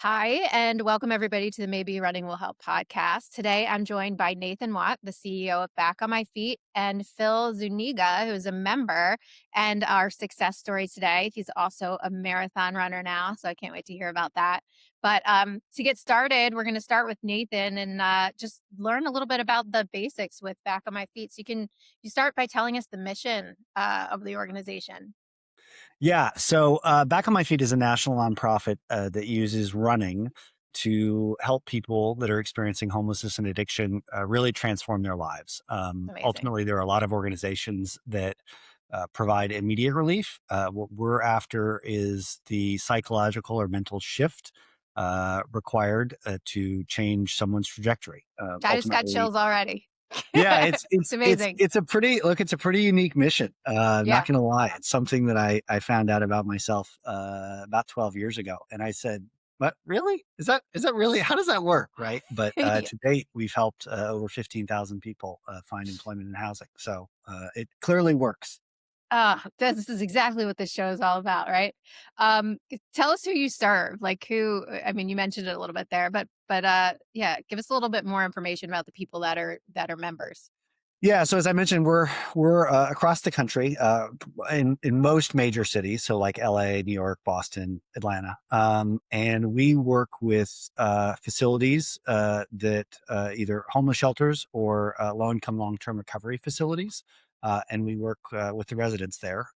Hi, and welcome everybody to the Maybe Running Will Help podcast. Today, I'm joined by Nathan Watt, the CEO of Back on My Feet, and Phil Zuniga, who is a member. And our success story today, he's also a marathon runner now, so I can't wait to hear about that. But to get started, we're going to start with Nathan and just learn a little bit about the basics with Back on My Feet. So you start by telling us the mission of the organization. Yeah. So, Back on My Feet is a national nonprofit that uses running to help people that are experiencing homelessness and addiction really transform their lives. Amazing. Ultimately, there are a lot of organizations that provide immediate relief. What we're after is the psychological or mental shift required to change someone's trajectory. I just got Ultimately, chills already. yeah, It's amazing. it's a pretty unique mission. Not Yeah. gonna lie, it's something that I found out about myself about 12 years ago, and I said, "What really? Is that really? How does that work?" Right? But Yeah. to date, we've helped over 15,000 people find employment and housing, so it clearly works. This is exactly what this show is all about, right? Tell us who you serve. Like I mean, you mentioned it a little bit there, but yeah, give us a little bit more information about the people that are members. Yeah, so as I mentioned, we're across the country in most major cities, so like LA, New York, Boston, Atlanta, and we work with facilities that either homeless shelters or low income long term recovery facilities, and we work with the residents there.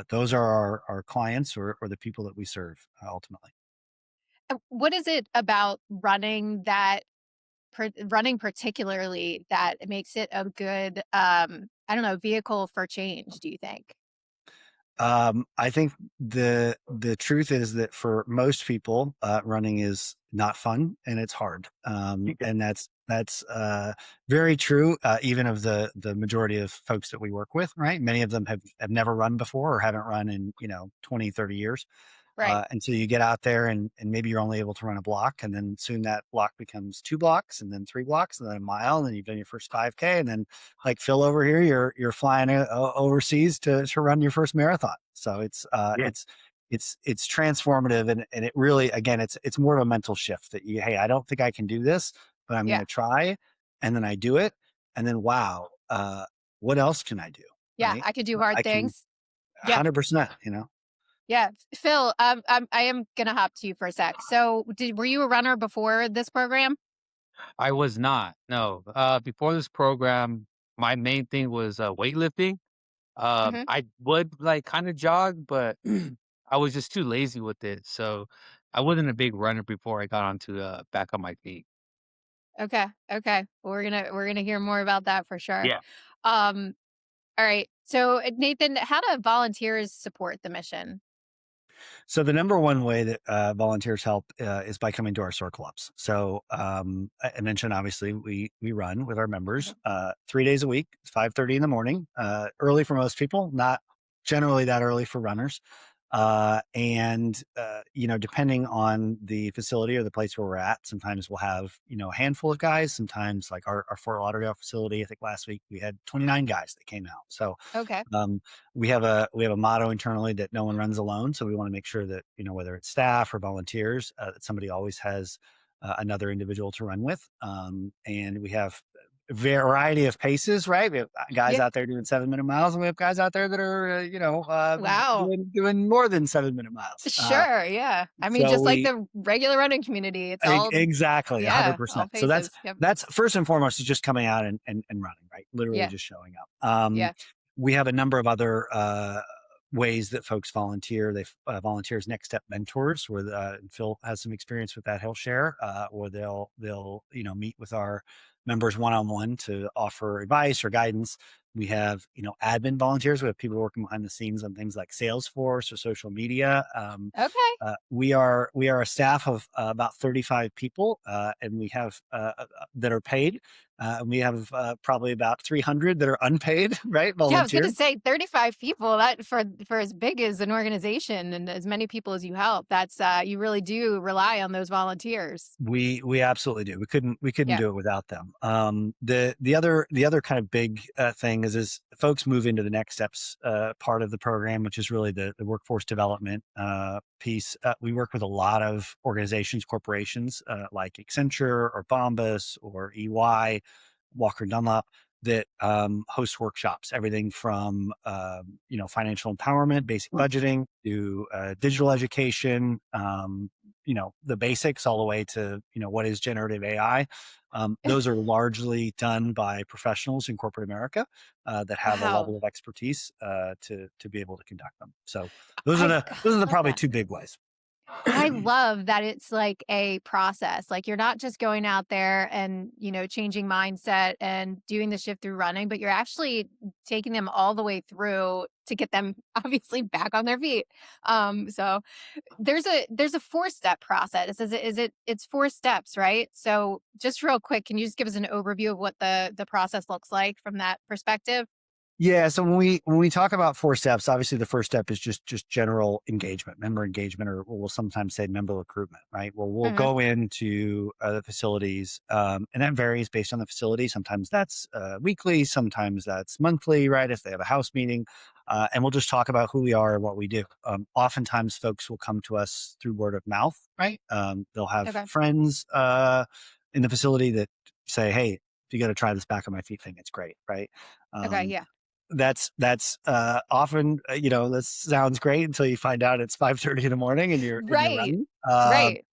Those are our clients or the people that we serve ultimately. What is it about running particularly that makes it a good I don't know, vehicle for change, do you think? I think the truth is that for most people, running is not fun and it's hard, Okay. and that's very true. Even of the majority of folks that we work with, right? Many of them have never run before or haven't run in 20, 30 years. Right. And so you get out there and maybe you're only able to run a block and then soon that block becomes 2 blocks and then 3 blocks and then a mile and then you've done your first 5K and then like Phil over here, you're flying overseas to run your first marathon. So Yeah. it's transformative and it really, again, it's more of a mental shift that hey, I don't think I can do this, but I'm going Yeah. to try. And then I do it. And then, wow, what else can I do? Yeah. Right. I could do hard I can things. Yeah. 100%. Yeah, Phil, I am gonna hop to you for a sec. So, were you a runner before this program? I was not, no. Before this program, my main thing was, weightlifting. Hmm. I would, like, kinda jog, but I was just too lazy with it, so I wasn't a big runner before I got onto, Back on My Feet. Okay, okay. Well, we're gonna hear more about that for sure. Yeah. Um, all right. So, Nathan, how do volunteers support the mission? So the number one way that volunteers help is by coming to our circle ups. So I mentioned obviously we run with our members Mhm. 3 days a week, 5:30 in the morning, early for most people, not generally that early for runners. And depending on the facility or the place where we're at, sometimes we'll have a handful of guys. Sometimes like our Fort Lauderdale facility, I think last week we had 29 guys that came out. So Okay. um, we have a motto internally that no one runs alone. So we want to make sure that whether it's staff or volunteers, that somebody always has another individual to run with. And we have a variety of paces, right? We have guys Yeah. out there doing 7 minute miles, and we have guys out there that are Wow. doing more than 7 minute miles. Sure. Yeah. I mean, So just like we the regular running community, it's all exactly yeah, all 100%. So that's paces. Yep. that's first and foremost is just coming out and running, right? Literally Yeah. just showing up. Yeah. We have a number of other ways that folks volunteer. They volunteer as next step mentors, where Phil has some experience with that. He'll share, or they'll meet with our members one on one to offer advice or guidance. We have admin volunteers. We have people working behind the scenes on things like Salesforce or social media. Okay. We are a staff of about 35 people, and we have that are paid. We have probably about 300 that are unpaid, right? Yeah, I was gonna Volunteers. say 35 people, that for as big as an organization and as many people as you help, that's, you really do rely on those volunteers. We absolutely do. We couldn't Yeah. do it without them. The other kind of big thing is folks move into the next steps part of the program, which is really the workforce development piece. We work with a lot of organizations, corporations like Accenture or Bombas or EY, Walker Dunlop, that host workshops, everything from financial empowerment, basic budgeting, to digital education, the basics, all the way to what is generative AI. Those are largely done by professionals in corporate America that have a Wow. level of expertise to be able to conduct them. So I those are the love probably that. two big ways. I love that it's like a process. Like you're not just going out there and, changing mindset and doing the shift through running, but you're actually taking them all the way through to get them obviously back on their feet. So there's a four-step process. It's four steps, right? So just real quick, can you just give us an overview of what the process looks like from that perspective? Yeah, so when we talk about 4 steps, obviously the first step is just general engagement, member engagement, or we'll sometimes say member recruitment, right? Well, we'll Hmm. go into the facilities, and that varies based on the facility. Sometimes that's weekly, sometimes that's monthly, right? If they have a house meeting, and we'll just talk about who we are and what we do. Oftentimes, folks will come to us through word of mouth, right? They'll have Okay. friends in the facility that say, "Hey, you got to try this back on my feet thing. It's great," right? Okay. Um, Yeah. that's often, this sounds great until you find out it's 5:30 in the morning and you're Right. running. Right.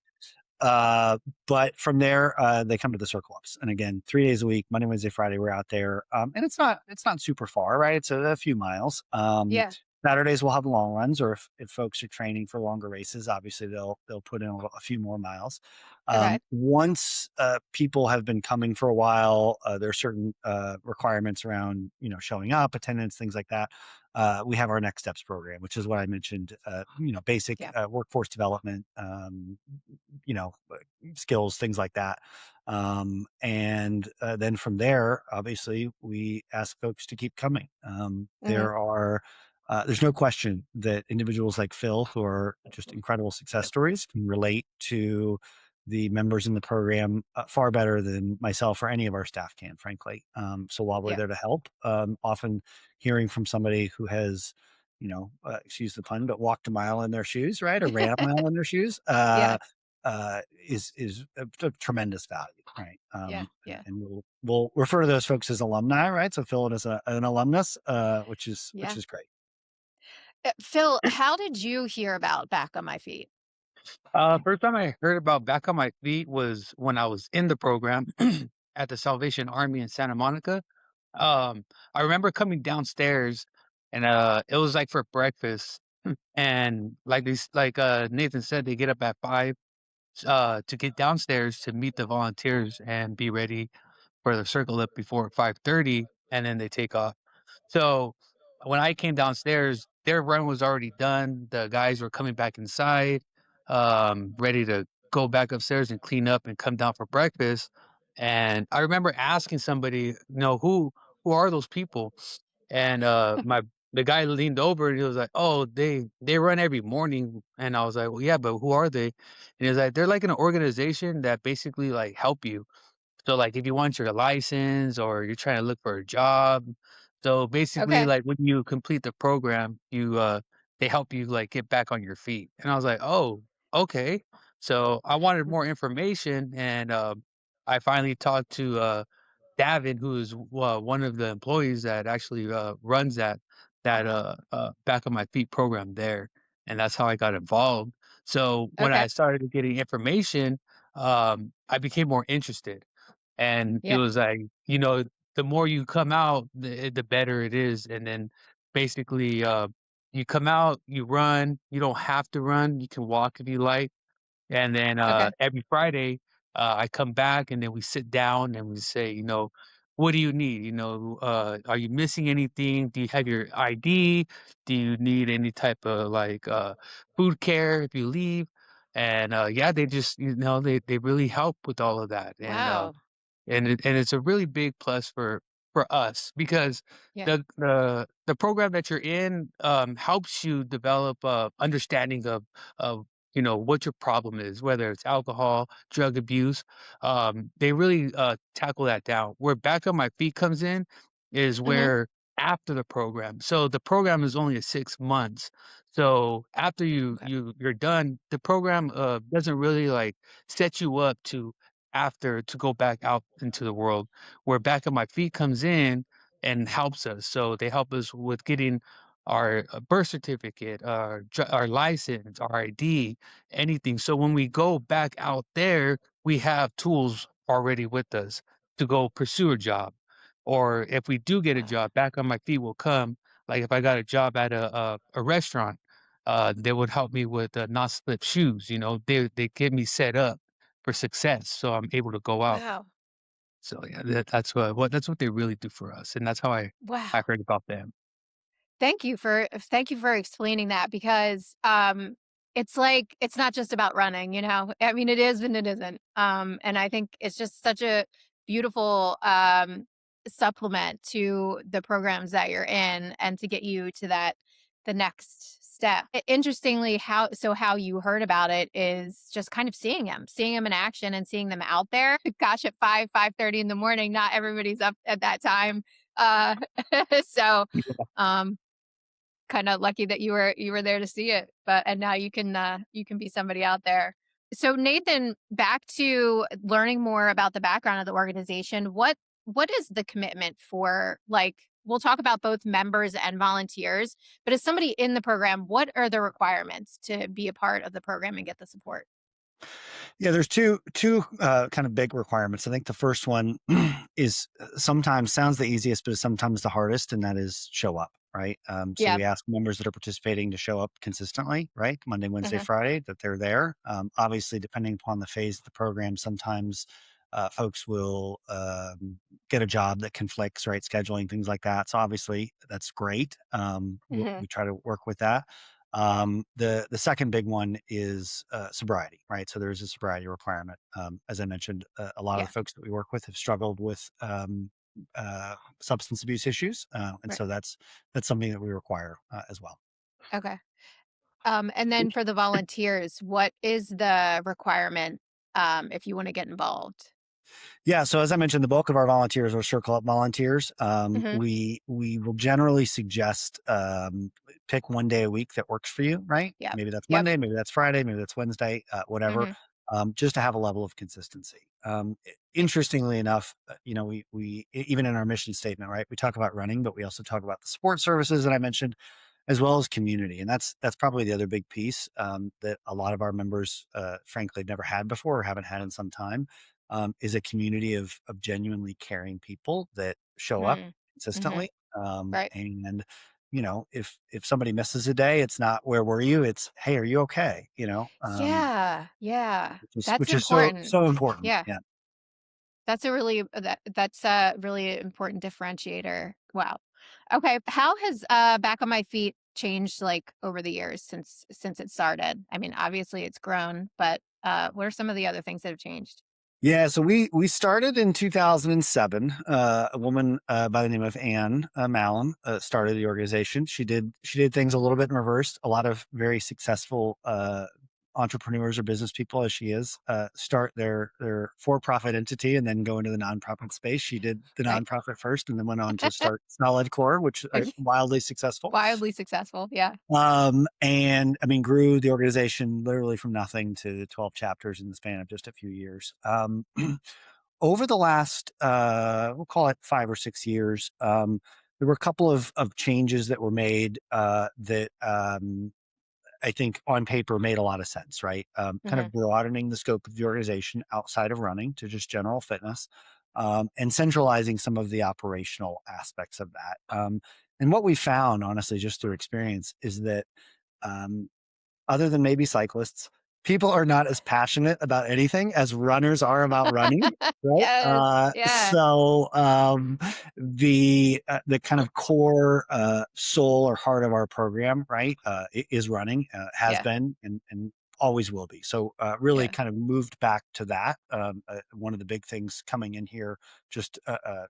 Uh, but from there, they come to the circle ups, and again, 3 days a week, Monday, Wednesday, Friday, we're out there, and it's not super far, right? It's a few miles. Yeah. Saturdays we'll have long runs, or if folks are training for longer races, obviously they'll put in a few more miles. Okay. Once people have been coming for a while, there are certain requirements around showing up, attendance, things like that. We have our next steps program, which is what I mentioned. Basic Yeah. workforce development. Skills, things like that. And then from there, obviously, we ask folks to keep coming. Hmm. There's no question that individuals like Phil, who are just incredible success stories, can relate to the members in the program far better than myself or any of our staff can, frankly. So while we're Yeah. there to help, often hearing from somebody who has, excuse the pun, but walked a mile in their shoes, right, or ran a mile in their shoes, Yeah. is of tremendous value, right? Yeah. And, Yeah. and we'll refer to those folks as alumni, right? So Phil is an alumnus, which Yeah. is great. Phil, how did you hear about Back on My Feet? First time I heard about Back on My Feet was when I was in the program at the Salvation Army in Santa Monica. Um, I remember coming downstairs and it was like for breakfast. And Nathan said, they get up at 5 to get downstairs to meet the volunteers and be ready for the circle up before 5:30, and then they take off. So when I came downstairs, their run was already done. The guys were coming back inside, ready to go back upstairs and clean up and come down for breakfast. And I remember asking somebody, who are those people? And the guy leaned over and he was like, "Oh, they run every morning." And I was like, "Well, yeah, but who are they?" And he was like, "They're like an organization that basically like help you." So, like, if you want your license or you're trying to look for a job, so basically, Okay. like, when you complete the program, they help you, like, get back on your feet. And I was like, "Oh, okay." So I wanted more information, and, I finally talked to, Davin, who is one of the employees that actually, runs that Back on My Feet program there, and that's how I got involved. So when Okay. I started getting information, I became more interested. And it Yeah. was like, the more you come out, the better it is. And then basically, you come out, you run, you don't have to run, you can walk if you like. And then Okay. every Friday, I come back and then we sit down and we say, what do you need? Are you missing anything? Do you have your ID? Do you need any type of like food care if you leave? And yeah, they just, they really help with all of that. And Wow. and it's a really big plus for us because Yeah. the program that you're in, helps you develop a understanding of, what your problem is, whether it's alcohol, drug abuse. They really, tackle that down. Where Back on My Feet comes in is Mhm. where after the program. So the program is only 6 months. So after Okay. you're done, the program, doesn't really, like, set you up to go back out into the world, where Back on My Feet comes in and helps us. So they help us with getting our, birth certificate, our license, our ID, anything. So when we go back out there, we have tools already with us to go pursue a job. Or if we do get a Wow. job, Back on My Feet will come. Like if I got a job at a restaurant, they would help me with, not slip shoes. They get me set up for success, so I'm able to go out. Wow. So yeah, that's what they really do for us, and that's how I Wow. heard about them. Thank you for explaining that because it's like it's not just about running, you know. I mean it is and it isn't. And I think it's just such a beautiful supplement to the programs that you're in and to get you to the next step. Interestingly, how you heard about it is just kind of seeing them in action and seeing them out there. Gosh, at 5:30 in the morning, not everybody's up at that time. Uh so um kind of lucky that you were there to see it, but and now you can be somebody out there. So Nathan, back to learning more about the background of the organization. What is the commitment for, like, we'll talk about both members and volunteers, but as somebody in the program, what are the requirements to be a part of the program and get the support? Yeah, there's two kind of big requirements. I think the first one is sometimes sounds the easiest, but is sometimes the hardest, and that is show up. Right. So Yeah. we ask members that are participating to show up consistently, right? Monday, Wednesday, Hmm. Friday, that they're there. Obviously, depending upon the phase of the program, sometimes folks will get a job that conflicts, right? Scheduling, things like that. So obviously, that's great. Hmm. We try to work with that. The second big one is sobriety, right? So there's a sobriety requirement. As I mentioned, a lot of Yeah. the folks that we work with have struggled with substance abuse issues, and Right. so that's something that we require as well. Okay. And then for the volunteers, what is the requirement if you want to get involved? Yeah, so as I mentioned, the bulk of our volunteers are Circle Up volunteers. Hmm. We will generally suggest pick one day a week that works for you, right? Yep. Maybe that's Yep. Monday, maybe that's Friday, maybe that's Wednesday, whatever. Hmm. Just to have a level of consistency. Interestingly enough, even in our mission statement, right, we talk about running, but we also talk about the support services that I mentioned, as well as community, and that's probably the other big piece that a lot of our members, frankly, have never had before or haven't had in some time, is a community of genuinely caring people that show up Hmm. consistently. Right. And if somebody misses a day, it's not where were you? It's hey, are you okay? Yeah. Yeah. That's Which is so important. so important. Yeah. Yeah. That's a really important differentiator. Wow. Okay. How has Back on My Feet changed, like, over the years since it started? I mean, obviously it's grown, but what are some of the other things that have changed? Yeah, so we started in 2007. A woman by the name of Anne Malum started the organization. She did things a little bit in reverse. A lot of very successful entrepreneurs or business people, as she is, start their for-profit entity and then go into the nonprofit space. She did the Right. nonprofit first, and then went on to start Smell Core, which are wildly successful. Wildly successful. Yeah. And I mean, grew the organization literally from nothing to 12 chapters in the span of just a few years. Over the last, we'll call it 5 or 6 years, there were a couple of changes that were made that I think on paper made a lot of sense, right? Kind Hmm. of broadening the scope of the organization outside of running to just general fitness, and centralizing some of the operational aspects of that. And what we found, honestly, just through experience, is that um, other than maybe cyclists, people are not as passionate about anything as runners are about running, right? Yes. Yeah. The kind of core soul or heart of our program, right, is running, has Yeah. been, and always will be. So really Yeah. kind of moved back to that. One of the big things coming in here just a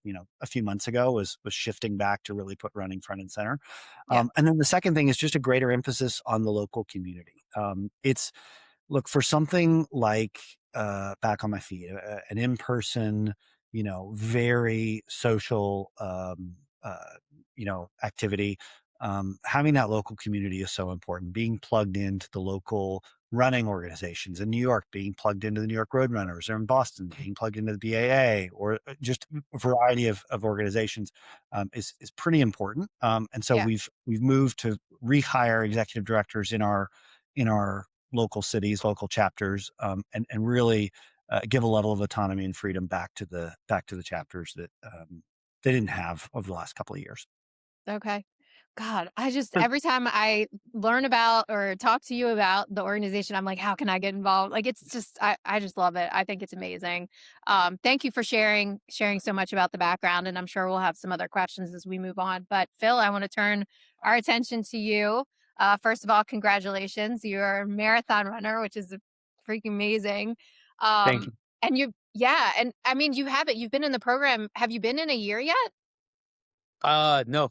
few months ago was shifting back to really put running front and center. Yeah. And then the second thing is just a greater emphasis on the local community. It's Look, for something like Back on My Feet, an in-person, very social, activity. Having that local community is so important. Being plugged into the local running organizations in New York, being plugged into the New York Roadrunners, or in Boston, being plugged into the BAA, or just a variety of organizations is pretty important. And so Yeah. we've moved to rehire executive directors in our local cities, local chapters, and really give a level of autonomy and freedom back to the chapters that they didn't have over the last couple of years. Okay. God, I just every time I learn about or talk to you about the organization, I'm like, how can I get involved? Like it's just I just love it. I think it's amazing. Thank you for sharing so much about the background. And I'm sure we'll have some other questions as we move on. But Phil, I want to turn our attention to you. First of all, congratulations. You're a marathon runner, which is freaking amazing. Thank Um, you. and you yeah, and I mean you have it. You've been in the program. Have you been in a year yet? No,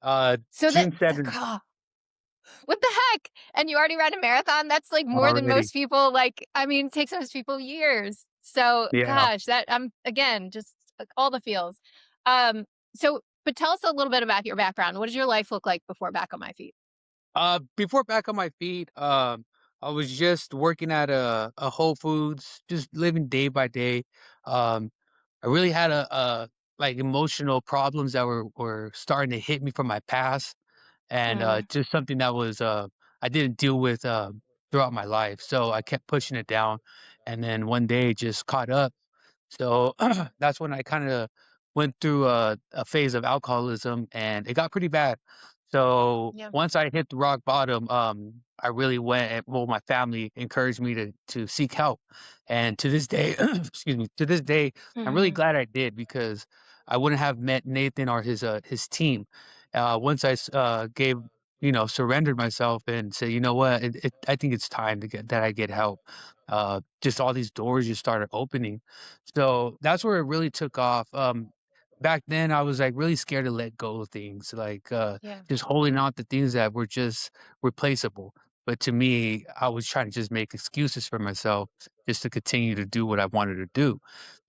uh, So that June 7th what the heck? And you already ran a marathon? That's, like, more than already. most people, like, I mean, it takes most people years. So, Yeah. gosh, that again, just, like, all the feels. Um, but tell us a little bit about your background. What does your life look like before Back on My Feet? Before Back on My Feet, I was just working at a Whole Foods, just living day by day. Um, I really had like emotional problems that were starting to hit me from my past, and Mm, just something that was I didn't deal with throughout my life. So I kept pushing it down, and then one day it just caught up. So that's when I kind of went through a phase of alcoholism, and it got pretty bad. So yeah. once I hit the rock bottom, I really went. Well, my family encouraged me to seek help, and to this day, excuse me, to this day, I'm really Mhm. glad I did because I wouldn't have met Nathan or his team. Once gave surrendered myself and said, you know what, I think it's time to get that I get help. Just all these doors just started opening, so that's where it really took off. Back then, I was like really scared to let go of things, like Yeah. just holding on to things that were just replaceable. But to me, I was trying to just make excuses for myself just to continue to do what I wanted to do.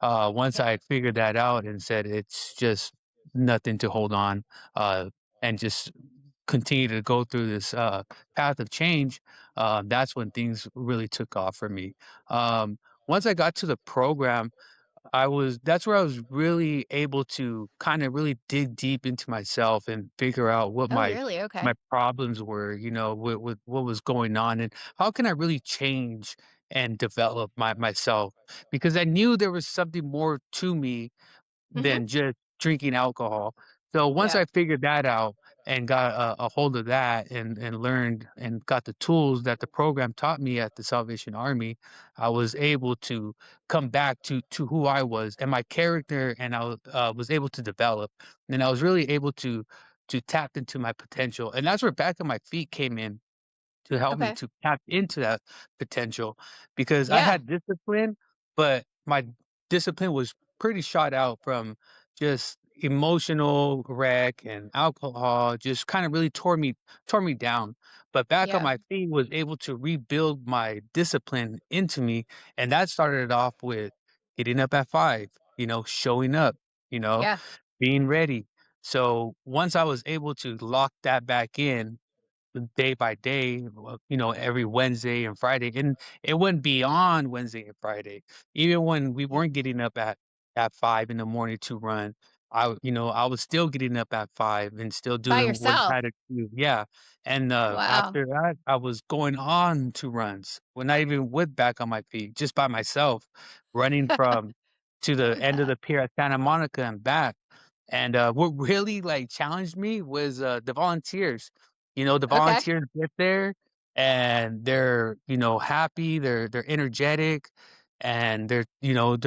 Once Yeah. I figured that out and said it's just nothing to hold on, and just continue to go through this path of change, that's when things really took off for me. Once I got to the program, that's where I was really able to kind of really dig deep into myself and figure out what Oh, my really? Okay. my problems were, with what was going on and how can I really change and develop myself, because I knew there was something more to me Mhm. than just drinking alcohol. So once Yeah. I figured that out and got a hold of that and learned and got the tools that the program taught me at the Salvation Army, I was able to come back to who I was and my character, and was able to develop, and I was really able to tap into my potential, and that's where Back on My Feet came in to help me Okay. to tap into that potential, because I Yeah. had discipline, but my discipline was pretty shot out from just emotional wreck, and alcohol just kind of really tore me down. But Back on Yeah. My Feet was able to rebuild my discipline into me, and that started off with getting up at 5, showing up, you know, Yeah. being ready. So once I was able to lock that back in day by day, every Wednesday and Friday, and it went beyond Wednesday and Friday. Even when we Yeah. weren't getting up at 5 in the morning to run, I was still getting up at 5 and still By doing what I yourself. had to do. Yeah, and Wow. after that, I was going on to runs, well, not even with Back on My Feet, just by myself, running from to the end of Yeah. the pier at Santa Monica and back. And what really like challenged me was the volunteers. The Okay. volunteers get there and they're, happy, they're energetic, and they're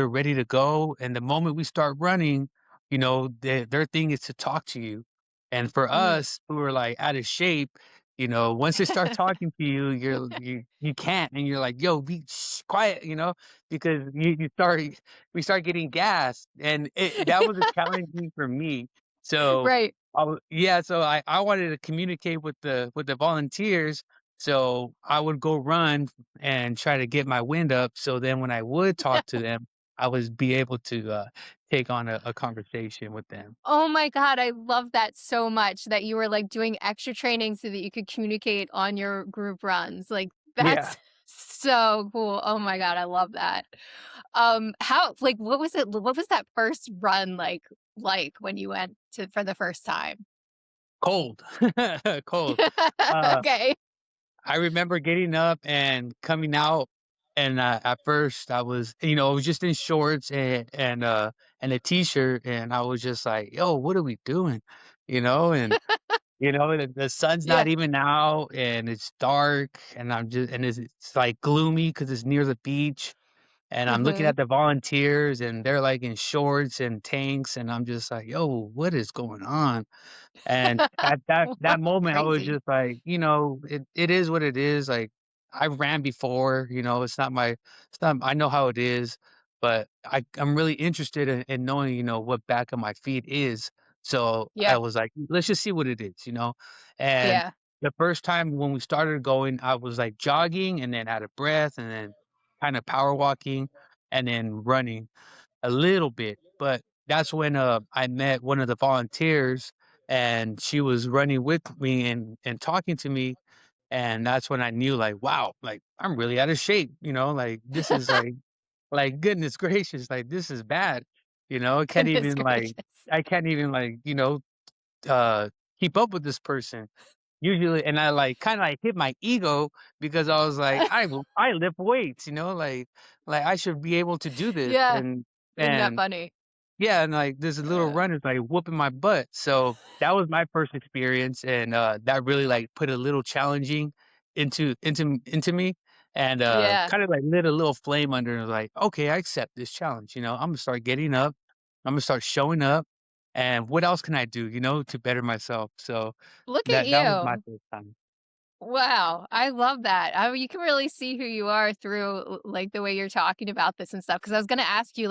ready to go. And the moment we start running, their thing is to talk to you. And for Mm. us who are like out of shape, Once they start talking to you, you can't, and you're like, "Yo, be quiet," because we start getting gassed, and that was a challenging for me. So, Right. yeah, so I wanted to communicate with the volunteers, so I would go run and try to get my wind up, so then when I would talk to them, I was be able to, take on a conversation with them. Oh my god, I love that so much that you were, like, doing extra training so that you could communicate on your group runs, like, Yeah. that's so cool. Oh my god, I love that. How like, what was that first run like when you went to for the first time? Cold. Cold. Uh, Okay. I remember getting up and coming out, and, at first I was just in shorts and a t-shirt, and I was just like, "Yo, what are we doing?" You know, and, the sun's Yeah. not even out, and it's dark, and it's, like, gloomy because it's near the beach, and I'm looking Mhm. at the volunteers, and they're, like, in shorts and tanks, and I'm just like, "Yo, what is going on?" And at that moment, I was Crazy. just like, it is what it is, like, I ran before, it's not I know how it is, but I'm really interested in knowing, what back of my feet is. So, I Yeah. was like, "Let's just see what it is?" And Yeah. the first time when we started going, I was, like, jogging and then out of breath and then kinda power walking and then running a little bit, but that's when, I met one of the volunteers, and she was running with me and talking to me, and that's when I knew, like, wow, like, I'm really out of shape, like, this is goodness gracious, like, this is bad, Goodness gracious. I can't even, uh, keep up with this person. Usually and I, kinda, hit my ego because I was like, I lift weights," I should be able to do this, Yeah. Isn't that and funny? yeah, and, this little Uh, runner's, whooping my butt, so that was my first experience, and, that really, put a little challenging into me, and, yeah. kinda, lit a little flame under and like, "Okay, I accept this challenge," Imma start getting up, Imma start showing up, and what else can I do, to better myself? So, Look at that was my you. first time. Wow, I love that. You can really see who you are through like the way you're talking about this and stuff. Because I was gonna ask you,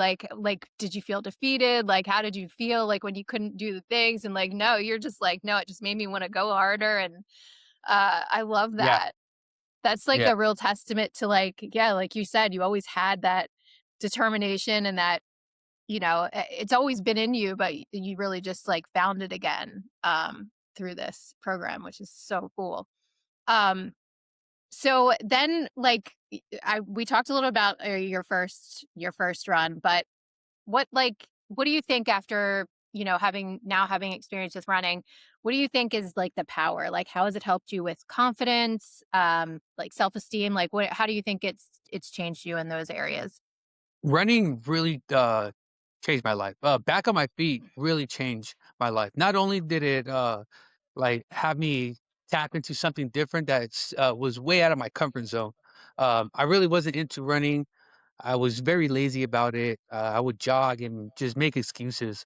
did you feel defeated? Like, how did you feel like when you couldn't do the things? And like, no, you're just like, no, it just made me want to go harder. And I love Yeah, that. That's like yeah, a real testament to like, yeah, like you said, you always had that determination and that it's always been in you, but you really just like found it again through this program, which is so cool. Um, so then, we talked a little about your first run, but what do you think after having experience with running? What do you think is like the power? Like, how has it helped you with confidence, like self esteem? Like, what? How do you think it's changed you in those areas? running really, changed my life. Back on my feet really changed my life. Not only did it, have me tap into something different that's was way out of my comfort zone. I really wasn't into running. I was very lazy about it. I would jog and just make excuses.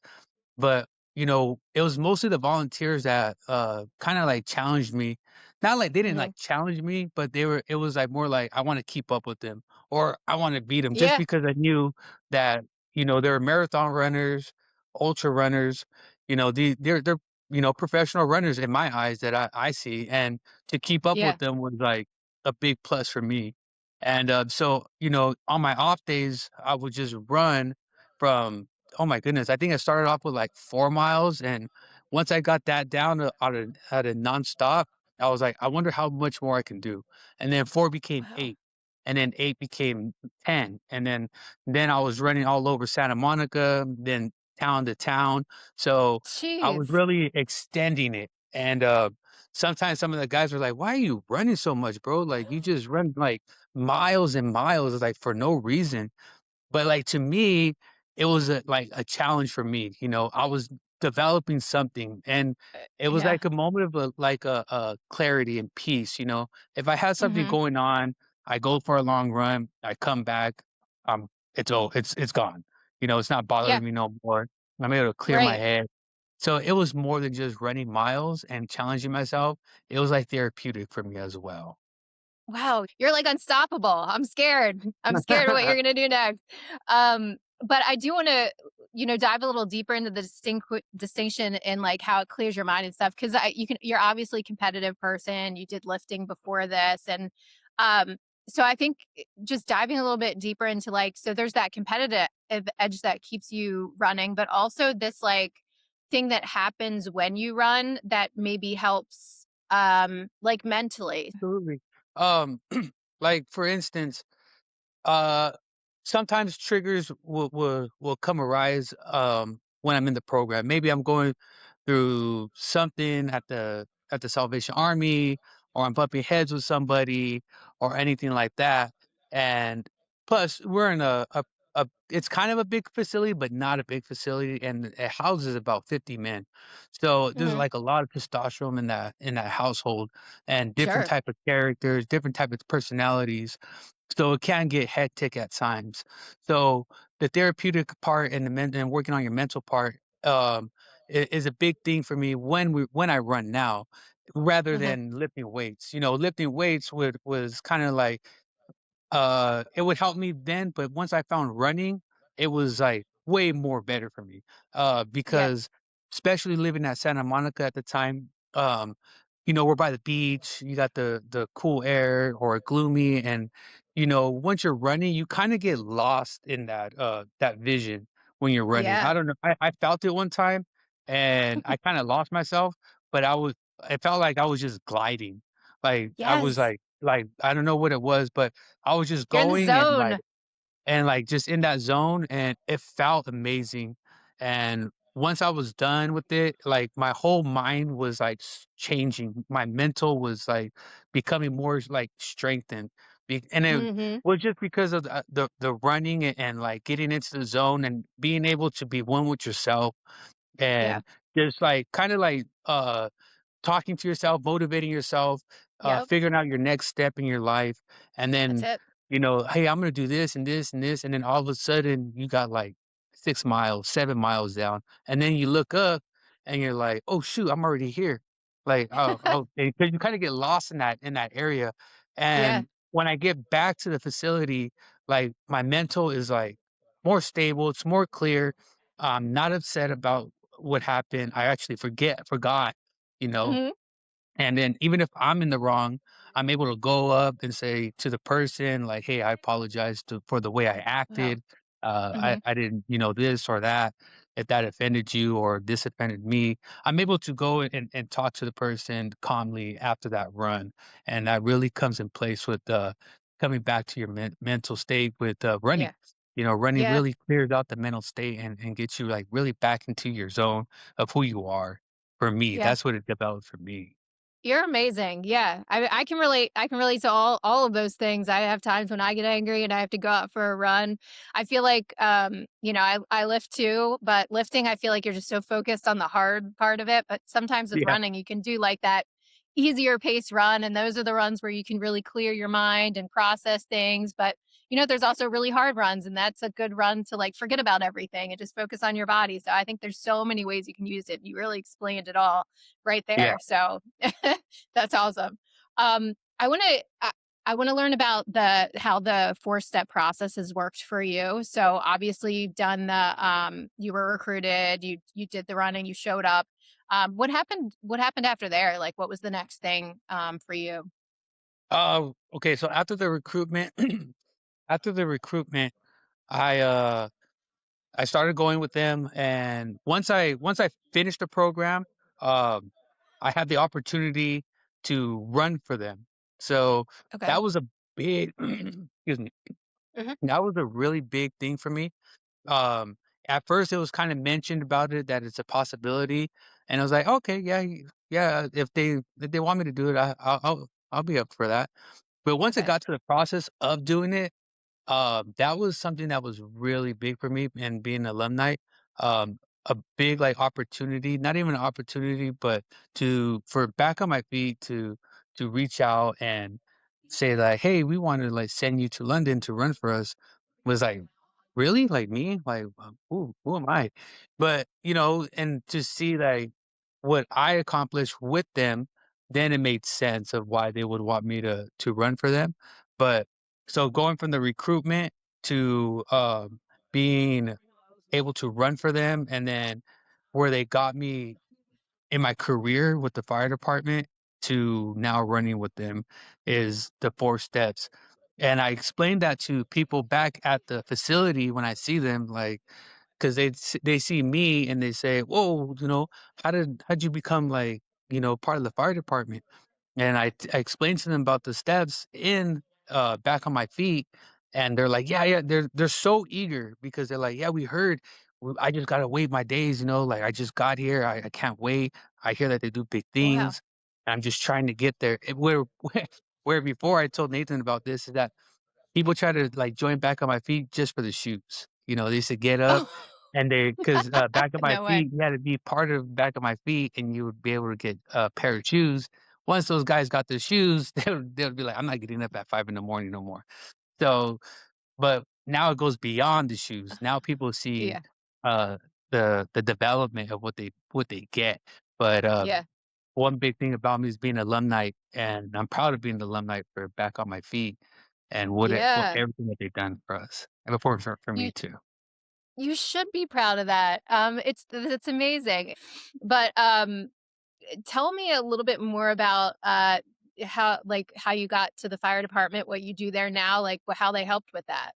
But, it was mostly the volunteers that, kinda, challenged me. Not like they didn't, Hmm. challenge me, but it was, more like I wanna keep up with them, or I wanna beat them, just Yeah, because I knew that, they're marathon runners, ultra runners, they're, professional runners in my eyes that I see, and to keep up with yeah. them was, a big plus for me. And, so, on my off days, I would just run from oh my goodness, I think I started off with, 4 miles, and once I got that down to at a nonstop, I was like, "I wonder how much more I can do." And then 4 became Wow. 8, and then 8 became 10, and then I was running all over Santa Monica, then town to town, so I was Jeez. really extending it, and, sometimes some of the guys were like, "Why are you running so much, bro? Like, you just run, miles and miles, for no reason." But, to me, it was a challenge for me, I was developing something, and it was Yeah. like a moment of, clarity and peace, If I had something Hmm. going on, I go for a long run, I come back, it's gone, it's not Yeah. bothering me no more. I'm able to clear my Right. head. So it was more than just running miles and challenging myself. It was, like, therapeutic for me as well. Wow, you're like unstoppable. I'm scared. I'm scared of what you're gonna do next. But I do want to, dive a little deeper into the distinction in like how it clears your mind and stuff. Because you're obviously a competitive person. You did lifting before this, and um, so I think just diving a little bit deeper into like, so there's that competitive edge that keeps you running, but also this like thing that happens when you run that maybe helps, like mentally. Absolutely. Um, like, for instance, Uh, sometimes triggers will come arise, when I'm in the program. Maybe I'm going through something at the Salvation Army, or I'm bumping heads with somebody, or anything like that. And plus, we're in a it's kind of a big facility, but not a big facility, and it houses about 50 men. So there's Mhm. like a lot of testosterone in that household, and different Sure. type of characters, different type of personalities, so it can get hectic at times. So the therapeutic part and and working on your mental part, is a big thing for me when I run now, rather Mhm. than lifting weights. You know, lifting weights was kind of like, it would help me then, but once I found running, it was, like, way more better for me, Yep. because especially living at Santa Monica at the time, we're by the beach, you got the cool air or gloomy, and, once you're running, you kinda get lost in that vision when you're running. I Yeah. don't know, I felt it one time, and I kinda lost myself, but I felt like I was just gliding. Like, I was Yes. I don't know what it was, but I was just You're in the going zone. and, like, just in that zone, and it felt amazing, and once I was done with it, like, my whole mind was, like, changing. My mental was, like, becoming more, like, strengthened, and it Mhm. was just because of the running and, like, getting into the zone and being able to be one with yourself, Yeah. and just, like, kinda, like, talking to yourself, motivating yourself, Yep. figuring out your next step in your life, and That's then, it. "Hey, I'm gonna do this and this and this," and then all of a sudden, you got, like, 6 miles, 7 miles down, and then you look up, and you're like, "Oh, shoot, I'm already here." Like, oh, because you kinda get lost in that area, Yeah. and when I get back to the facility, like, my mental is, like, more stable, it's more clear, I'm not upset about what happened, I actually forgot, you know? Mhm. And then even if I'm in the wrong, I'm able to go up and say to the person, like, "Hey, I apologize for the way I Wow. acted. Mhm. I didn't, this or that. If that offended you or this offended me," I'm able to go and talk to the person calmly after that run. And that really comes in place with coming back to your mental state with running. Yeah. Running Yeah. really clears out the mental state and gets you like really back into your zone of who you are. For me, Yeah. that's what it developed for me. You're amazing. Yeah. I can relate. I can relate to all of those things. I have times when I get angry and I have to go out for a run. I feel like, I lift too, but lifting, I feel like you're just so focused on the hard part of it. But sometimes with Yeah. running, you can do like that easier pace run. And those are the runs where you can really clear your mind and process things. But there's also really hard runs, and that's a good run to like forget about everything and just focus on your body. So I think there's so many ways you can use it. You really explained it all right Yeah. there. So that's awesome. I want to. I want to learn about the how the four-step process has worked for you. So obviously you've done you were recruited, you did the running, you showed up. What happened after there? Like what was the next thing for you? Okay, so after the recruitment after the recruitment, I, uh, I started going with them, and once I finished the program, um, I had the opportunity to run for them. So, Okay. that was a big excuse me, Hmm. that was a really big thing for me. Um, at first, it was kinda mentioned about it that it's a possibility, and I was like, "Okay, yeah, yeah, if they want me to do it, I'll be up for that." But once it Okay. got to the process of doing it, that was something that was really big for me and being an alumni. Um, a big, like, opportunity, not even an opportunity, but for back on my feet to reach out and say like, "Hey, we wanna, like, send you to London to run for us," was, like, really? Like me? Like, who am I? But, and to see like what I accomplished with them, then it made sense of why they would want me to run for them. But so going from the recruitment to being able to run for them, and then where they got me in my career with the fire department to now running with them is the 4 steps. And I explained that to people back at the facility when I see them, like, because they see me and they say, "Whoa, how'd you become like, part of the fire department?" And I explained to them about the steps in Back on My Feet, and they're like, "Yeah, yeah." They're so eager because they're like, "Yeah, we heard. I just gotta wait my days, like I just got here. I can't wait. I hear that they do big Wow. things. I'm just trying to get there." Where before I told Nathan about this is that people try to, like, join Back on My Feet just for the shoes. They used to get up Oh, and because Back on My no way. Feet, you had to be part of Back on My Feet, and you would be able to get a pair of shoes. Once those guys got the shoes, they would be like, "I'm not getting up at 5 in the morning no more." So, but now it goes beyond the shoes. Now people see, Yeah. uh, the development of what they get. But, Yeah. one big thing about me is being alumni, and I'm proud of being an alumni for Back on My Feet and what Yeah. everything that they've done for us, and for You me too. you should be proud of that. It's amazing. But, tell me a little bit more about, how you got to the fire department, what you do there now, like, how they helped with that.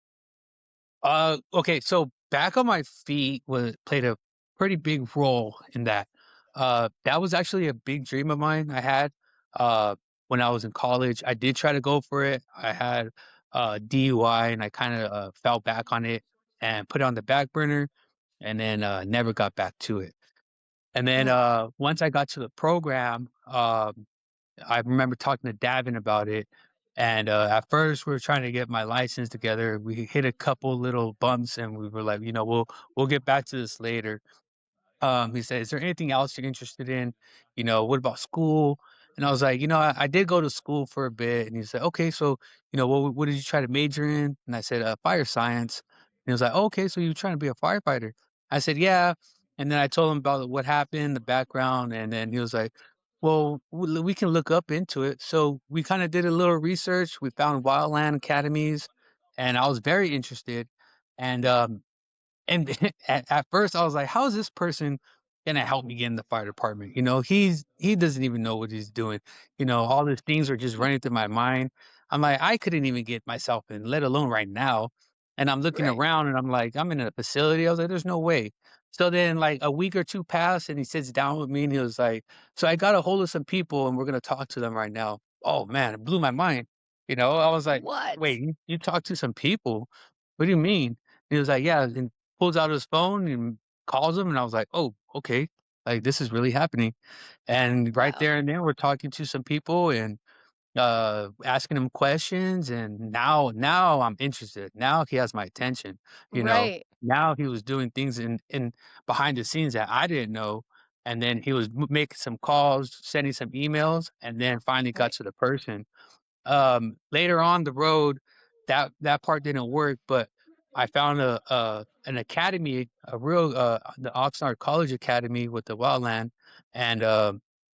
Okay, so Back on My Feet was played a pretty big role in that. That was actually a big dream of mine I had, uh, when I was in college. I did try to go for it. I had, DUI, and I kinda, fell back on it and put it on the back burner, and then, never got back to it. And then, Mm, once I got to the program, I remember talking to Davin about it, and, at first, we were trying to get my license together. We hit a couple little bumps, and we were like, "We'll get back to this later." He said, "Is there anything else you're interested in? What about school?" And I was like, I did go to school for a bit." And he said, "Okay, so, what did you try to major in?" And I said, "Fire science." And he was like, "Oh, okay, so you're trying to be a firefighter?" I said, "Yeah." And then I told him about what happened, the background, and then he was like, "Well, we can look up into it." So we kind of did a little research. We found wildland academies, and I was very interested. And and at first, I was like, "How is this person gonna help me get in the fire department?" He doesn't even know what he's doing. All these things were just running through my mind. I'm like, I couldn't even get myself in, let alone right now. And I'm looking right. around, and I'm like, I'm in a facility. I was like, "There's no way." So then, like a week or two passed, and he sits down with me, and he was like, "So I got a hold of some people, and we're gonna talk to them right now." Oh man, it blew my mind. I was like, What? "Wait, you talked to some people? What do you mean?" And he was like, "Yeah." And pulls out his phone and calls him, and I was like, "Oh, okay. Like, this is really happening." And right Wow. there and then, we're talking to some people and, asking him questions, and now I'm interested. Now he has my attention, you know? Right. Now he was doing things in behind the scenes that I didn't know, and then he was making some calls, sending some emails, and then finally got Right. to the person. Later on the road, that part didn't work, but I found an academy, a real, the Oxnard College Academy with the Wildland, and,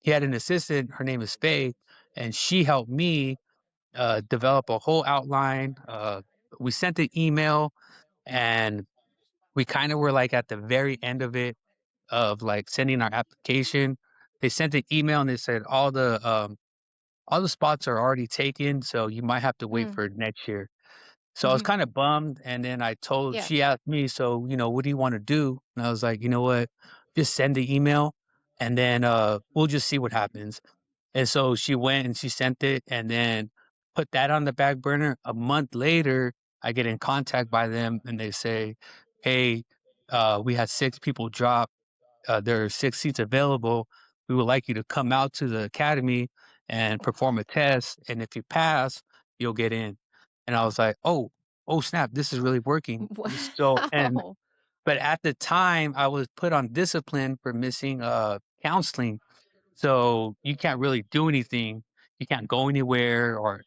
he had an assistant, her name is Faye, and she helped me, develop a whole outline. We sent the email, and we kinda were, like, at the very end of it, of, like, sending our application. They sent the email, and they said, all the spots are already taken, so you might have to wait Mm, for next year." So I was mhm. kinda bummed, and then Yeah. she asked me, "So, what do you wanna do?" And I was like, "You know what? Just send the email, and then, we'll just see what happens." And so she went and she sent it, and then put that on the back burner. A month later, I get in contact by them, and they say, "Hey, we had 6 people drop. There are 6 seats available. We would like you to come out to the academy and perform a test, and if you pass, you'll get in." And I was like, "Oh, snap, this is really working." So and Wow. but at the time, I was put on discipline for missing, counseling, so you can't really do anything. You can't go anywhere, or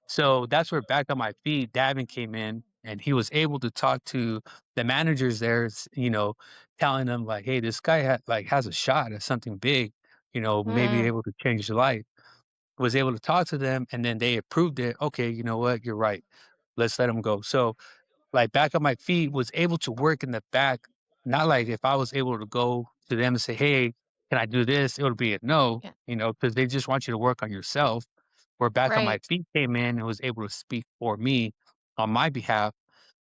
so that's where Back on My Feet, Davin came in, and he was able to talk to the managers there, telling them like, "Hey, this guy has a shot at something big, maybe Mm, able to change his life." Was able to talk to them, and then they approved it. "Okay, you know what? You're right. Let's let him go." So, like, back on my feet, was able to work in the back, not like if I was able to go to them and say, "Hey, can I do this?" It would be a no, yeah, because they just want you to work on yourself. Where back on my right. feet came in and was able to speak for me on my behalf,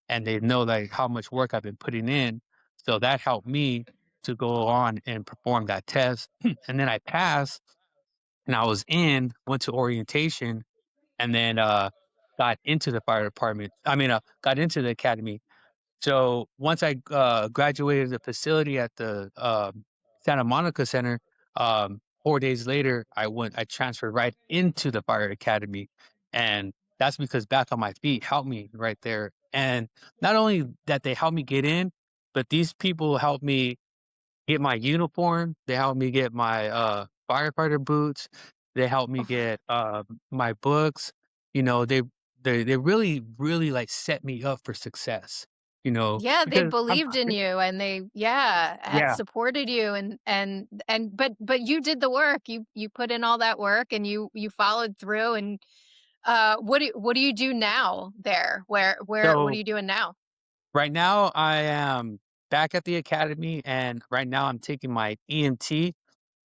and they know, like, how much work I've been putting in. So that helped me to go on and perform that test, and then I passed, and I was went to orientation, and then, got into the fire department. Got into the academy. So once I, graduated the facility at the, Santa Monica Center, 4 days later, I transferred right into the fire academy, and that's because Back on My Feet helped me right there, and not only that they helped me get in, but these people helped me get my uniform, they helped me get my, firefighter boots, they helped me get, my books, they they really, really, like, set me up for success, Yeah, they because I'm believed in you and they had yeah. supported you and but you did the work. You put in all that work and you followed through and what do you do now there? Where what are So, you doing now? right now, I am back at the academy, and right now I'm taking my EMT.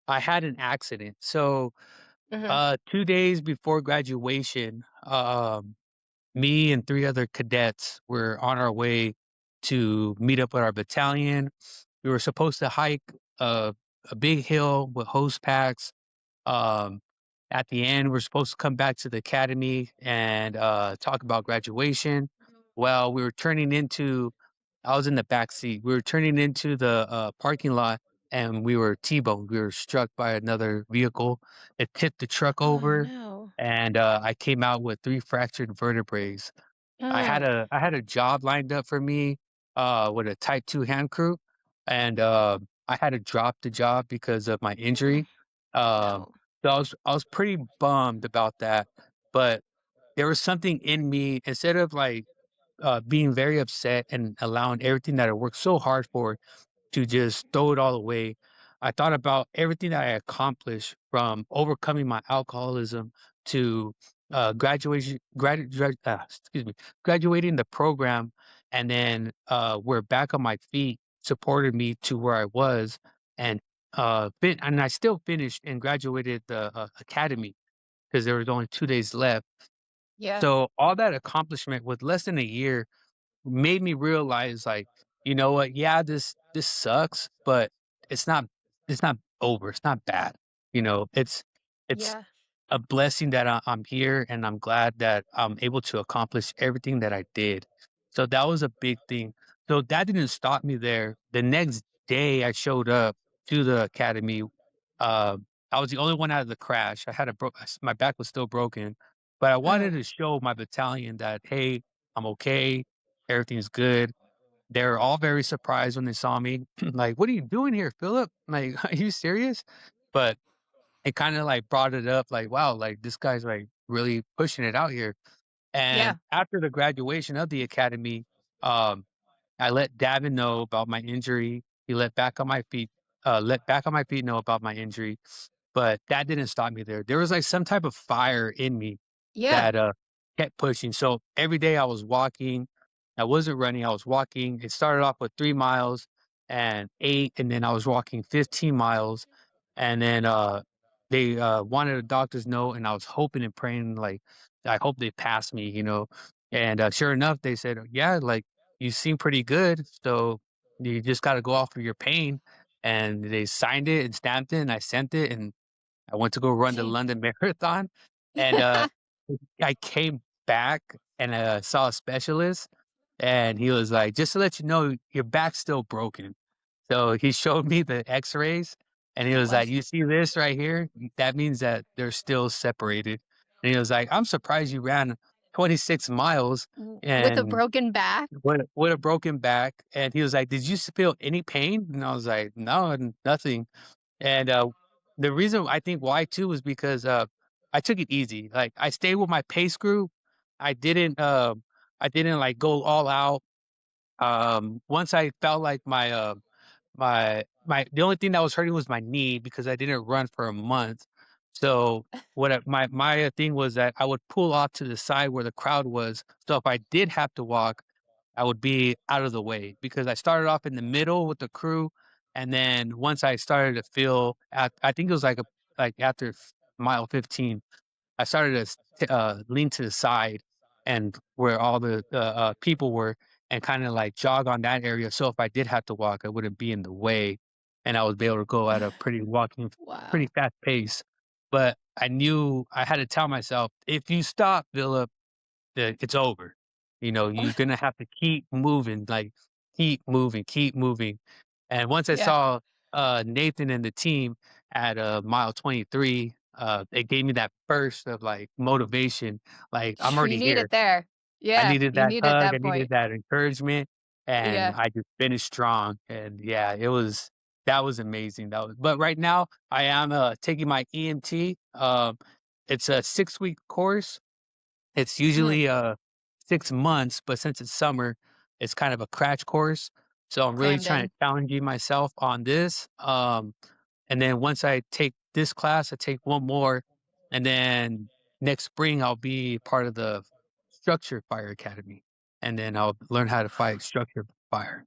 I had an accident. So, Mhm. 2 days before graduation, me and 3 other cadets were on our way to meet up with our battalion. We were supposed to hike a a big hill with hose packs. Um, at the end, we're supposed to come back to the academy and, talk about graduation. Well, we were turning into I was in the back seat. We were turning into the, parking lot, and we were T-boned. We were struck by another vehicle. It tipped the truck Oh, over, no. and, I came out with 3 fractured vertebrae. Mm, I had a job lined up for me, with a Type 2 hand crew, and, I had to drop the job because of my mm, injury. Um, no. so I was pretty bummed about that, but there was something in me instead of, like, being very upset and allowing everything that I worked so hard for to just throw it all away. I thought about everything that I accomplished from overcoming my alcoholism to excuse me, graduating the program, and then we're back on my feet, supported me to where I was, and and I still finished and graduated the academy because there was only 2 days left. Yeah. So all that accomplishment with less than a year made me realize, like, you know what? Yeah, this sucks, but it's not it's not over. It's not bad. It's Yeah. a blessing that I'm here, and I'm glad that I'm able to accomplish everything that I did. So that was a big thing. So that didn't stop me there. The next day I showed up to the academy. Uh, I was the only one out of the crash. I had my back was still broken, but I wanted Mm, to show my battalion that, hey, I'm okay. Everything's good. They're all very surprised when they saw me. Like, "What are you doing here, Philip? Like, are you serious?" But it kinda, like, brought it up, like, "Wow, like, this guy's, like, really pushing it out here." And yeah. after the graduation of the academy, um, I let Davin know about my injury. He let Back on My Feet know about my injury, but that didn't stop me there. There was, like, some type of fire in me Yeah. that, kept pushing. So every day I was walking. I wasn't running, I was walking. It started off with 3 miles and 8, and then I was walking 15 miles, and then, they, wanted a doctor's note, and I was hoping and praying, like, I hope they pass me, and, sure enough, they said, "Yeah, like, you seem pretty good, so you just gotta go off of your pain," and they signed it and stamped it, and I sent it, and I went to go run the Gee. London Marathon, and, I came back and, saw a specialist, and he was like, "Just to let you know, your back's still broken." So he showed me the X-rays, and he was like, Bless "You see this right here? That means that they're still separated." And he was like, "I'm surprised you ran 26 miles with a and broken back? with a broken back." And he was like, "Did you feel any pain?" And I was like, "No, nothing." And, the reason I think why too was because, I took it easy. Like, I stayed with my pace group. I didn't, I didn't like go all out. Once I felt like my the only thing that was hurting was my knee because I didn't run for a month. So my thing was that I would pull off to the side where the crowd was. So if I did have to walk, I would be out of the way because I started off in the middle with the crew, and then once I started to feel, at, I think it was like after mile 15, I started to lean to the side and where all the people were, and kind of like jog on that area. So if I did have to walk, I wouldn't be in the way, and I would be able to go at a pretty Wow. fast pace. But I knew I had to tell myself, if you stop, Philip, it's over. You know, you're gonna have to keep moving, like keep moving, keep moving. And once I Yeah. saw Nathan and the team at mile 23, it gave me that burst of like motivation. Like I'm You already need here. it there. I Yeah, needed you that need it at hug. I that needed point. that encouragement, and Yeah. I just finished strong. And yeah, that was amazing. But right now I am taking my EMT. It's a 6 week course. It's Mhm. usually 6 months, but since it's summer, it's kind of a crash course. So I'm really Crammed trying to in. challenge myself on this. And then once I take this class, I take one more, and then next spring I'll be part of the Structure Fire Academy, and then I'll learn how to fight structure fire.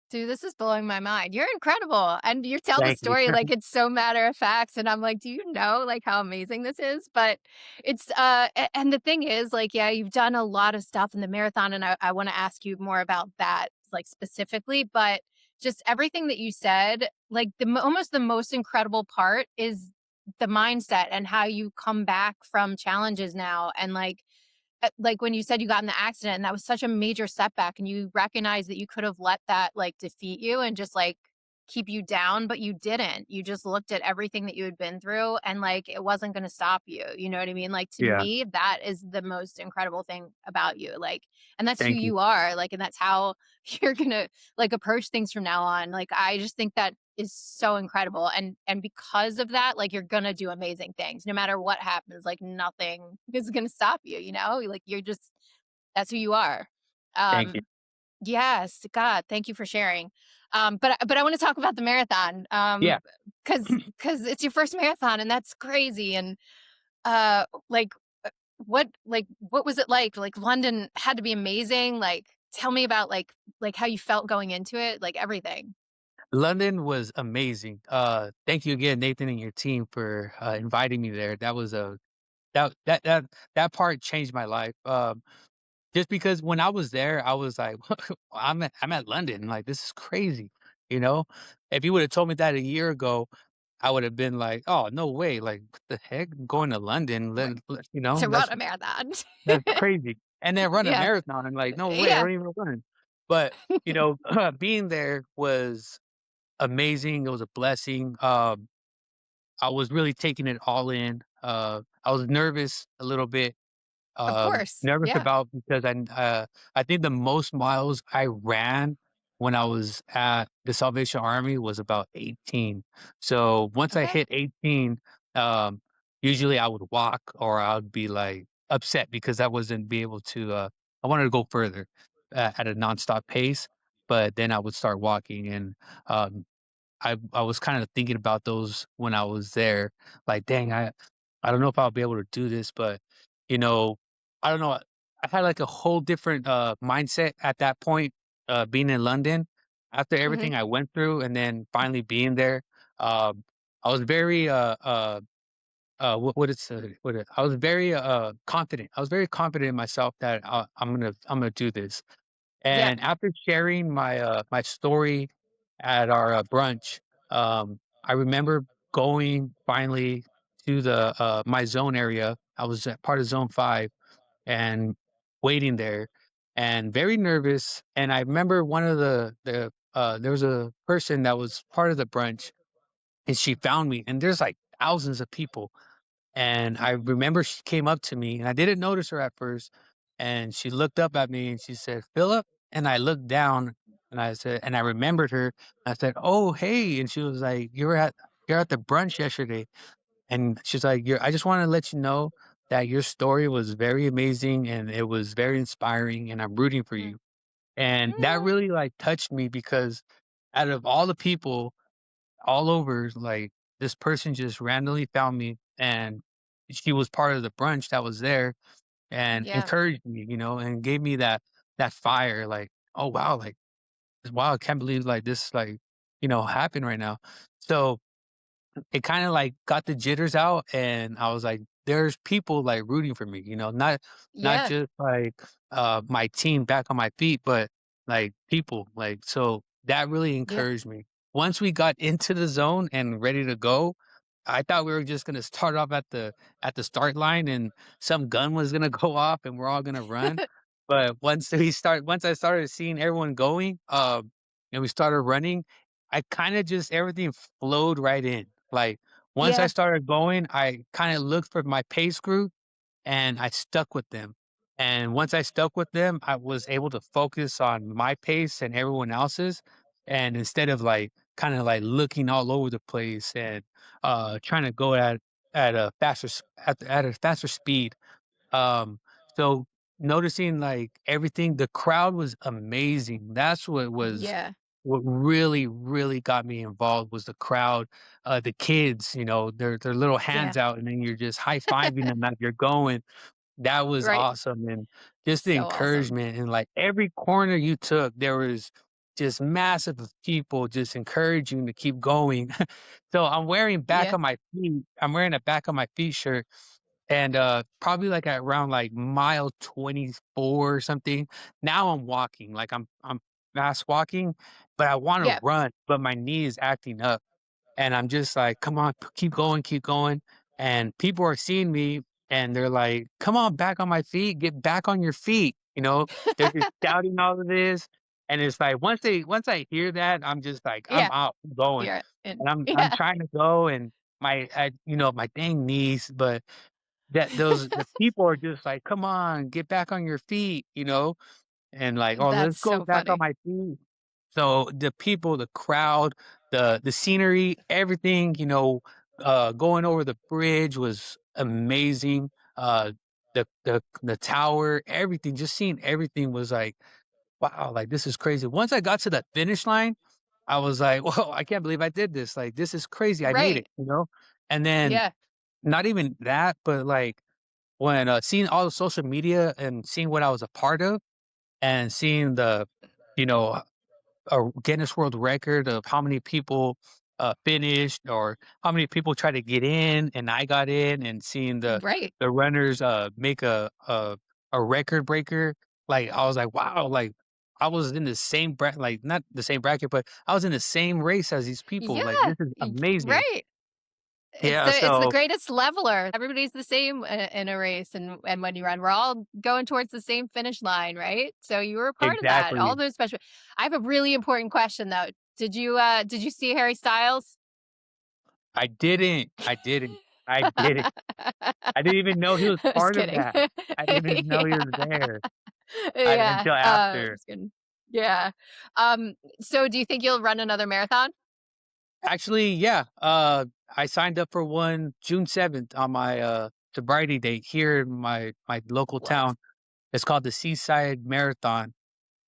Dude, this is blowing my mind. You're incredible, and you tell the Thank you. story like it's so matter of fact, and I'm like, "Do you know, like, how amazing this is?" But it's, and the thing is, like, yeah, you've done a lot of stuff in the marathon, and I wanna ask you more about that, like, specifically, but just everything that you said, like, almost the most incredible part is the mindset and how you come back from challenges now, and, like when you said you got in the accident and that was such a major setback and you recognize that you could have let that like defeat you and just like keep you down, but you didn't. You just looked at everything that you had been through and like it wasn't going to stop you. You know what I mean? Like to Yeah, me, that is the most incredible thing about you. Like, and that's who thank you, you are. Like, and that's how you're going to like approach things from now on. Like, I just think that is so incredible. And because of that, like you're gonna do amazing things no matter what happens. Like nothing is gonna stop you, you know? Like you're just that's who you are. thank you. Um yes, God, thank you for sharing. But I want to talk about the marathon. Yeah, Cuz it's your first marathon and that's crazy and like what was it like? Like London had to be amazing. Like tell me about like how you felt going into it, like everything. London was amazing. Thank you again, Nathan and your team for inviting me there. That was a that that that that part changed my life. Just because when I was there, I was like, I'm at London, like, this is crazy, you know? If you would've told me that a year ago, I would have been like, "Oh, no way, like, what the heck? I'm going to London, Right. you know, To run a marathon. that's crazy." And then run a Yeah. marathon, and like, "No way, I Yeah. don't even run." But, you know, being there was amazing, it was a blessing. I was really taking it all in. I was nervous a little bit, Of course. nervous Yeah. about because I think the most miles I ran when I was at the Salvation Army was about 18. So once I Okay. hit 18, um, usually I would walk or I would be like upset because I wasn't be able to. I wanted to go further at a nonstop pace, but then I would start walking and um, I was kind of thinking about those when I was there, like, "Dang, I don't know if I'll be able to do this," but, you know, I don't know, I had, like, a whole different, mindset at that point, being in London. After Mhm. everything I went through and then finally being there, um, I was very, I was very, confident. I was very confident in myself that, I'm gonna do this. Yeah. And after sharing my story at our, brunch, I remember going finally to my zone area. I was at part of zone 5 and waiting there and very nervous, and I remember one of there was a person that was part of the brunch, and she found me, and there's, like, thousands of people, and I remember she came up to me, and I didn't notice her at first, and she looked up at me and she said, "Philip?" And I looked down and I said, and I remembered her. I said, "Oh, hey." And she was like, you're at the brunch yesterday." And she's like, I just want to let you know that your story was very amazing and it was very inspiring, and I'm rooting for Mm. you. And that Mm. really, like, touched me because out of all the people all over, like, this person just randomly found me, and she was part of the brunch that was there and Yeah. encouraged me, and gave me that fire, like, "Oh, wow," like, "Wow, I can't believe, like, this, like, happened right now." So it kinda, like, got the jitters out, and I was like, "There's people, like, rooting for me," not Yeah. just, like, my team back on my feet, but, like, people, like, so that really Yeah. encouraged me. Once we got into the zone and ready to go, I thought we were just gonna start off at the start line and some gun was gonna go off and we're all gonna run, but once I started seeing everyone going, and we started running, I kinda just everything flowed right in. Like, once I Yeah. started going, I kinda looked for my pace group, and I stuck with them. And once I stuck with them, I was able to focus on my pace and everyone else's, and instead of, like, kinda, like, looking all over the place and, trying to go at a faster speed. Um, so noticing, like, everything the crowd was amazing. That's Yeah. what really, really got me involved was the crowd, the kids, their little Yeah. hands out, and then you're just high-fiving them as you're going. That was Right. awesome, and just the So awesome. encouragement and, like, every corner you took, there was just massive of people just encouraging to keep going. So Yeah. I'm wearing a back on my feet shirt, and, probably, like, at around, like, mile 24 or something, now I'm walking, like, I'm fast walking, but I wanna Yeah. run, but my knee is acting up. And I'm just like, "Come on, keep going." And people are seeing me and they're like, "Come on, back on my feet, get back on your feet." They're just shouting all of this. And it's like once I hear that, I'm just like, I'm Yeah. out, I'm going. You're in. And I'm Yeah. trying to go and my dang knees, but the people are just like, "Come on, get back on your feet," and like, "Oh, let's That's go so back on funny. my feet." So the people, the crowd, the scenery, everything, going over the bridge was amazing. The tower, everything, just seeing everything was like, wow, like this is crazy. Once I got to the finish line, I was like, whoa, I can't believe I did this. Like, this is crazy. I made Right. it. And then Yeah. not even that, but like when seeing all the social media and seeing what I was a part of and seeing you know, a Guinness World Record of how many people, finished or how many people tried to get in, and I got in, and seeing Right. the runners, make a record breaker, like, I was like, "Wow," like, I was in the same like, not the same bracket, but I was in the same race as these people, like, Yeah. this is amazing. Right. Yeah, It's the so greatest leveler. Everybody's the same in a race, and when you run, we're all going towards the same finish line, right? So you were a part of that. All exactly. those special. I have a really important question though. Did you see Harry Styles? I didn't, I didn't. I didn't even know he was Just part of kidding. that. I didn't even know he Yeah. was there, Yeah. until after. Just kidding. Yeah. So do you think you'll run another marathon? Actually, yeah, I signed up for one June 7th on my, sobriety date here in my local What? town. It's called the Seaside Marathon,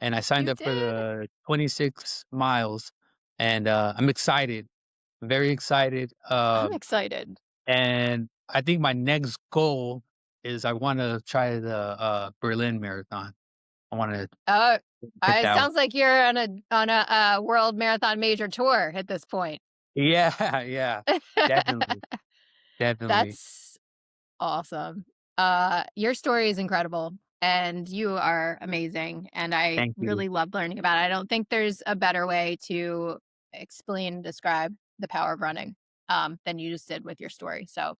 and I signed You up for did? the 26 miles, and, I'm excited, very excited, I'm excited. and I think my next goal is I wanna try the, Berlin Marathon. I wanna Uh, hit it that one. sounds like you're on a world marathon major tour at this point. Yeah, yeah, definitely, definitely. That's awesome. Your story is incredible, and you are amazing, and I Thank you, really love learning about it. I don't think there's a better way to explain and describe the power of running, than you just did with your story. So,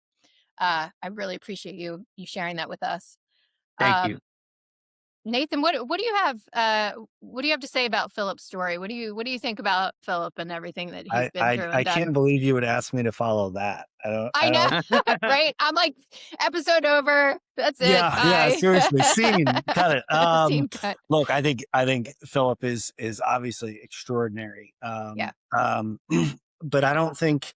I really appreciate you sharing that with us. thank you. Um, Nathan, what do you have to say about Philip's story? What do you think about Philip and everything that he's been through I and can't done? believe you would ask me to follow that. I I know, don't right? I'm like, episode over. That's it. Yeah, yeah, Bye. seriously, scene, cut it. Scene cut. Look, I think Philip is obviously extraordinary. Yeah. But I don't think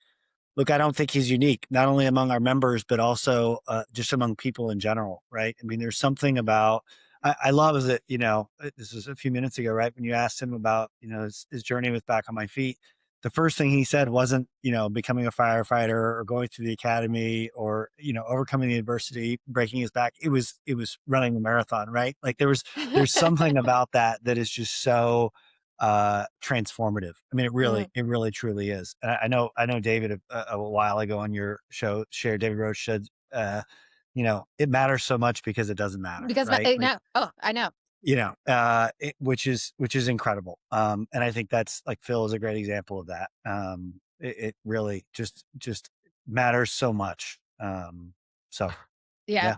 look, I don't think he's unique, not only among our members, but also just among people in general, right? I mean, there's something about, I love is that, this was a few minutes ago, right? When you asked him about, his journey with Back on My Feet, the first thing he said wasn't, becoming a firefighter or going through the academy or, overcoming the adversity, breaking his back. It was running the marathon, right? Like there's something about that is just so transformative. I mean, Mm. it really truly is. And I know David a while ago on your show shared, David Roach said, it matters so much because it doesn't matter, Because right? Like, no, oh, I know. which is incredible. And I think that's like Phil is a great example of that. It really just matters so much. So Yeah.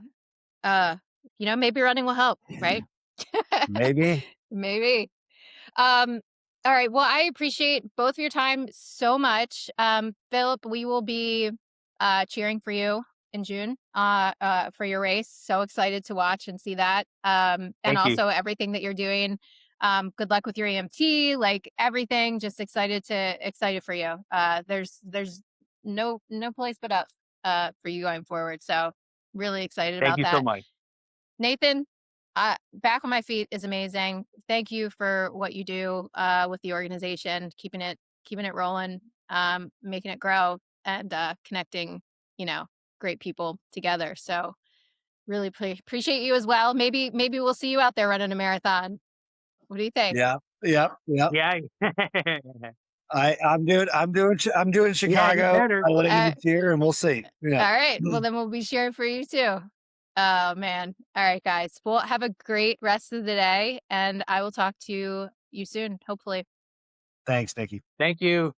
yeah, Uh, maybe running will help, right? maybe. Maybe. Um, all right. Well, I appreciate both of your time so much. Philip, we will be cheering for you in June for your race. So excited to watch and see that. And Thank you. also everything that you're doing. Good luck with your EMT, like everything. Just excited for you. There's no place but up for you going forward. So really excited Thank about you so that. much. Nathan, Back on My Feet is amazing. Thank you for what you do with the organization, keeping it rolling, making it grow, and connecting, great people together. So really appreciate you as well. Maybe we'll see you out there running a marathon. What do you think? Yeah, yeah, yeah. Yeah. I'm doing Yeah, you Chicago. better. I want to give Uh, it here, and we'll see. Yeah. all right. Well, then we'll be cheering for you too. Oh man. All right, guys. Well, have a great rest of the day, and I will talk to you soon, hopefully. Thanks, Nikki. Thank you.